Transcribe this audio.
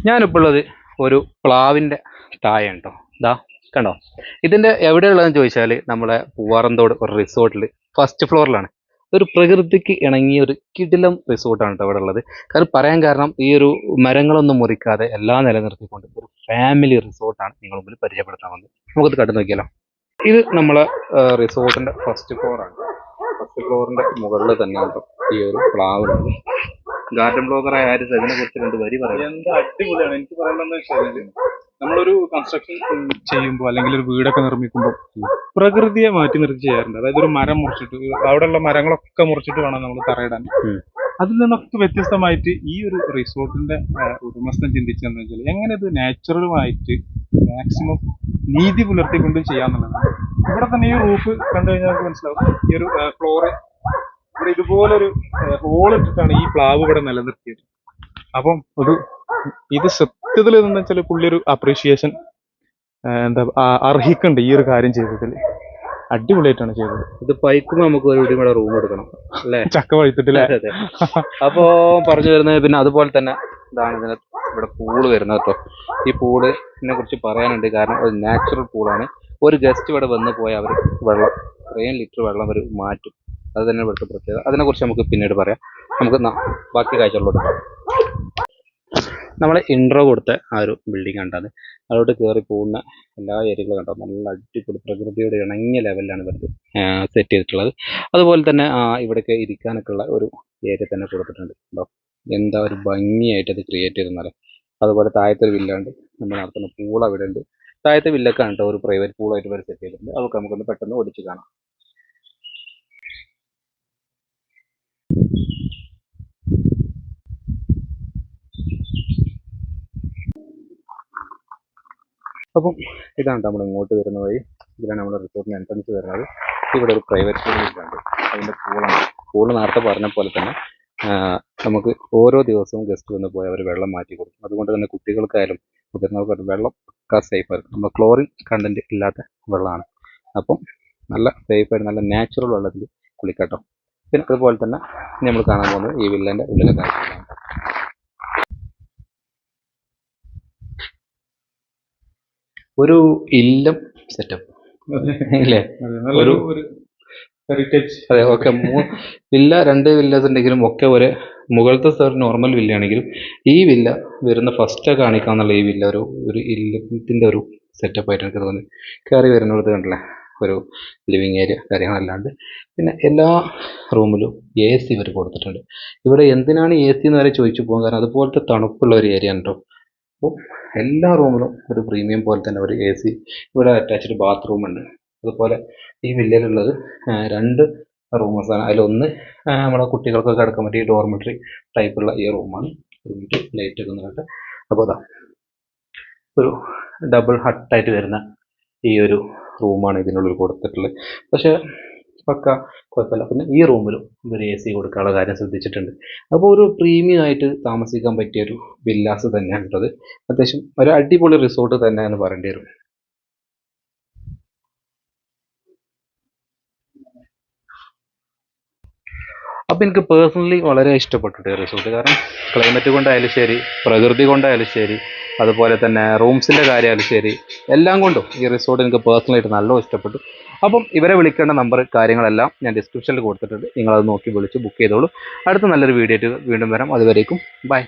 ഞാനിപ്പോൾ ഉള്ളത് ഒരു പ്ലാവിൻ്റെ താഴെയാണ് കേട്ടോ. ഇതാ കണ്ടോ, ഇതിൻ്റെ എവിടെയുള്ളതെന്ന് ചോദിച്ചാൽ നമ്മളെ പൂവാറന്തോട് ഒരു റിസോർട്ടിൽ ഫസ്റ്റ് ഫ്ലോറിലാണ്. ഒരു പ്രകൃതിക്ക് ഇണങ്ങിയ ഒരു കിടിലം റിസോർട്ടാണ് കേട്ടോ ഇവിടെ ഉള്ളത്. പറയാൻ കാരണം ഈ ഒരു മരങ്ങളൊന്നും മുറിക്കാതെ എല്ലാം നിലനിർത്തിക്കൊണ്ട് ഒരു ഫാമിലി റിസോർട്ടാണ് നിങ്ങൾ മുമ്പിൽ പരിചയപ്പെടുത്താൻ വന്നത്. നമുക്കത് കണ്ടു നോക്കിയാലോ. ഇത് നമ്മളെ റിസോർട്ടിൻ്റെ ഫസ്റ്റ് ഫ്ലോറാണ്. ഫസ്റ്റ് ഫ്ലോറിൻ്റെ മുകളിൽ തന്നെയാണ് ഈ ഒരു പ്ലാവുള്ളത്. ഗാർഡൻ ബ്ലോഗറായ ആരും ഇതിനെ കുറിച്ച് 2 വരി പറയാം. എന്താ അടിപൊളിയാണ്. എനിക്ക് പറയാനുള്ളത് വെച്ചാൽ നമ്മളൊരു കൺസ്ട്രക്ഷൻ ചെയ്യുമ്പോൾ അല്ലെങ്കിൽ ഒരു വീടൊക്കെ നിർമ്മിക്കുമ്പോൾ പ്രകൃതിയെ മാറ്റി നിർത്തി ചെയ്യാറുണ്ട്. അതായത് ഒരു മരം മുറിച്ചിട്ട് അവിടെയുള്ള മരങ്ങളൊക്കെ മുറിച്ചിട്ട് വേണം നമ്മൾ തറയിടാൻ. അതിൽ നിന്നൊക്കെ വ്യത്യസ്തമായിട്ട് ഈ ഒരു റിസോർട്ടിന്റെ ഉടമസ്ഥൻ ചിന്തിച്ചതെന്ന് വെച്ചാൽ എങ്ങനെ ഇത് നാച്ചുറലുമായിട്ട് മാക്സിമം നീതി പുലർത്തിക്കൊണ്ട് ചെയ്യാന്നുള്ളതാണ്. ഇവിടെ തന്നെ ഈ റൂഫ് കണ്ടു കഴിഞ്ഞാൽ നമുക്ക് മനസ്സിലാവും. ഈ ഒരു ഫ്ലോറ് ഇവിടെ ഇതുപോലൊരു ഹോൾ ഇട്ടിട്ടാണ് ഈ പ്ലാവ് ഇവിടെ നിലനിർത്തിയത്. അപ്പം ഇത് സത്യത്തിൽ എന്താ വെച്ചാൽ പുള്ളി ഒരു അപ്രീഷിയേഷൻ അർഹിക്കുന്നുണ്ട് ഈ ഒരു കാര്യം ചെയ്തതിൽ. അടിപൊളിയായിട്ടാണ് ചെയ്തത്. ഇത് പൈക്കുമ്പോൾ നമുക്ക് ഒരു ഇവിടെ റൂം എടുക്കണം അല്ലേ, ചക്ക വഴുത്തിട്ടില്ലേ. അപ്പോ പറഞ്ഞു വരുന്നത് പിന്നെ അതുപോലെ തന്നെ ഇതാണ് ഇതിന് ഇവിടെ പൂള് വരുന്നത് കേട്ടോ. ഈ പൂളിനെ കുറിച്ച് പറയാനുണ്ട്. കാരണം ഒരു നാച്ചുറൽ പൂളാണ്. ഒരു ഗസ്റ്റ് ഇവിടെ വന്ന് പോയാൽ അവർ വെള്ളം 3 ലിറ്റർ വെള്ളം അവർ മാറ്റും. അത് തന്നെ ഇവിടുത്തെ പ്രത്യേകത. അതിനെക്കുറിച്ച് നമുക്ക് പിന്നീട് പറയാം. നമുക്ക് ബാക്കി കാഴ്ചകളിലോട്ട് പോകാം. നമ്മളെ ഇൻട്രോ കൊടുത്ത ആ ഒരു ബിൽഡിംഗ് കണ്ടത് അതോട്ട് കയറി പോകുന്ന എല്ലാ ഏരിയകളും കണ്ടോ. നല്ല അടിപൊളി പ്രകൃതിയോട് ഇണങ്ങിയ ലെവലിലാണ് ഇവിടുത്തെ സെറ്റ് ചെയ്തിട്ടുള്ളത്. അതുപോലെ തന്നെ ഇവിടെയൊക്കെ ഇരിക്കാനൊക്കെ ഉള്ള ഒരു ഏരിയ തന്നെ കൊടുത്തിട്ടുണ്ട്. കേട്ടോ, എന്താ ഒരു ഭംഗിയായിട്ട് അത് ക്രിയേറ്റ് ചെയ്തെന്നാലും. അതുപോലെ താഴത്തെ വില്ല ഉണ്ട്, നമ്മൾ നടത്തുന്ന പൂൾ അവിടെ ഉണ്ട്. താഴത്തെ വില്ലൊക്കെ ആണ് കേട്ടോ, ഒരു പ്രൈവറ്റ് പൂളായിട്ട് വരെ സെറ്റ് ചെയ്തിട്ടുണ്ട്. അതൊക്കെ നമുക്കൊന്ന് പെട്ടെന്ന് ഓടിച്ച് കാണാം. അപ്പം ഇതാണ് നമ്മൾ ഇങ്ങോട്ട് വരുന്ന വഴി. ഇതിലാണ് നമ്മുടെ റിസോർട്ടിന് എൻട്രൻസ് വരുന്നത്. ഇവിടെ ഒരു പ്രൈവറ്റ് പൂളുണ്ട്, അതിൻ്റെ പൂളാണ്. പൂള് നേരത്തെ പറഞ്ഞ പോലെ തന്നെ നമുക്ക് ഓരോ ദിവസവും ഗസ്റ്റ് വന്ന് പോയി അവർ വെള്ളം മാറ്റി കൊടുക്കും. അതുകൊണ്ട് തന്നെ കുട്ടികൾക്കായാലും മുതിർന്നവർക്കായാലും വെള്ളം ഒക്കെ സേഫായിരിക്കും. നമ്മൾ ക്ലോറിൻ കണ്ടൻറ്റ് ഇല്ലാത്ത വെള്ളമാണ്. അപ്പം നല്ല സേഫായിട്ട് നല്ല നാച്ചുറൽ വെള്ളത്തിൽ കുളിക്കാട്ടോ. പിന്നെ അതുപോലെ തന്നെ നമ്മൾ കാണാൻ പോകുന്നത് ഈ വില്ലേൻ്റെ ഉള്ളിലെ കാഴ്ചകളാണ്. ഒരു ഇല്ലം സെറ്റപ്പ് അല്ലേ, ഒരു ഹെറിറ്റേജ്. അതെ, ഓക്കെ. വില്ല 2 വില്ലേഴ്സ് ഉണ്ടെങ്കിലും ഒക്കെ മുകളിലത്തെ നോർമൽ വില്ലയാണെങ്കിലും ഈ വില്ല വരുന്ന ഫസ്റ്റ് കാണിക്കാന്നുള്ള ഈ വില്ല ഒരു ഇല്ലത്തിൻ്റെ ഒരു സെറ്റപ്പ് ആയിട്ട് എനിക്ക് തോന്നി. കയറി വരുന്നിടത്ത് കണ്ടില്ലേ, ഒരു ലിവിങ് ഏരിയ കാര്യങ്ങളല്ലാണ്ട് പിന്നെ എല്ലാ റൂമിലും AC ഇവർ കൊടുത്തിട്ടുണ്ട്. ഇവിടെ എന്തിനാണ് AC എന്ന് വരെ ചോദിച്ചു പോകും. കാരണം അതുപോലത്തെ തണുപ്പുള്ള ഒരു ഏരിയ ആണ് കേട്ടോ. അപ്പോൾ എല്ലാ റൂമിലും ഒരു പ്രീമിയം പോലെ തന്നെ ഒരു AC. ഇവിടെ അറ്റാച്ച്ഡ് ബാത്റൂം ഉണ്ട്. അതുപോലെ ഈ വില്ലയിലുള്ളത് 2 റൂമേഴ്സാണ്. അതിലൊന്ന് നമ്മുടെ കുട്ടികൾക്കൊക്കെ കിടക്കാൻ പറ്റിയ ഡോർമെട്രി ടൈപ്പുള്ള ഈ റൂമാണ്. ലൈറ്റ് ഒക്കെ നിന്നിട്ട് അപ്പോൾ അതാ ഒരു ഡബിൾ ഹട്ടായിട്ട് വരുന്ന ഈ ഒരു റൂമാണ് ഇതിനുള്ളിൽ കൊടുത്തിട്ടുള്ളത്. പക്ഷേ പക്ക കുഴപ്പമില്ല. പിന്നെ ഈ റൂമിലും ഒരു AC കൊടുക്കാനുള്ള കാര്യം ശ്രദ്ധിച്ചിട്ടുണ്ട്. അപ്പോൾ ഒരു പ്രീമിയം ആയിട്ട് താമസിക്കാൻ പറ്റിയ ഒരു വില്ലാസ് തന്നെയാണ് ഉള്ളത്. അത്യാവശ്യം ഒരു അടിപൊളി റിസോർട്ട് തന്നെയാണ് പറയേണ്ടി വരും. അപ്പോൾ എനിക്ക് പേഴ്സണലി വളരെ ഇഷ്ടപ്പെട്ടു റിസോർട്ട്. കാരണം ക്ലൈമറ്റ് കൊണ്ടായാലും ശരി, പ്രകൃതി കൊണ്ടായാലും ശരി, അതുപോലെ തന്നെ റൂംസിൻ്റെ കാര്യമായാലും ശരി, എല്ലാം കൊണ്ടും ഈ റിസോർട്ട് എനിക്ക് പേഴ്സണലായിട്ട് നല്ല ഇഷ്ടപ്പെട്ടു. അപ്പം ഇവരെ വിളിക്കേണ്ട നമ്പർ കാര്യങ്ങളെല്ലാം ഞാൻ ഡിസ്ക്രിപ്ഷനിൽ കൊടുത്തിട്ടുണ്ട്. നിങ്ങളത് നോക്കി വിളിച്ച് ബുക്ക് ചെയ്തോളൂ. അടുത്ത നല്ലൊരു വീഡിയോ ആയിട്ട് വീണ്ടും വരാം. അതുവരേക്കും ബൈ.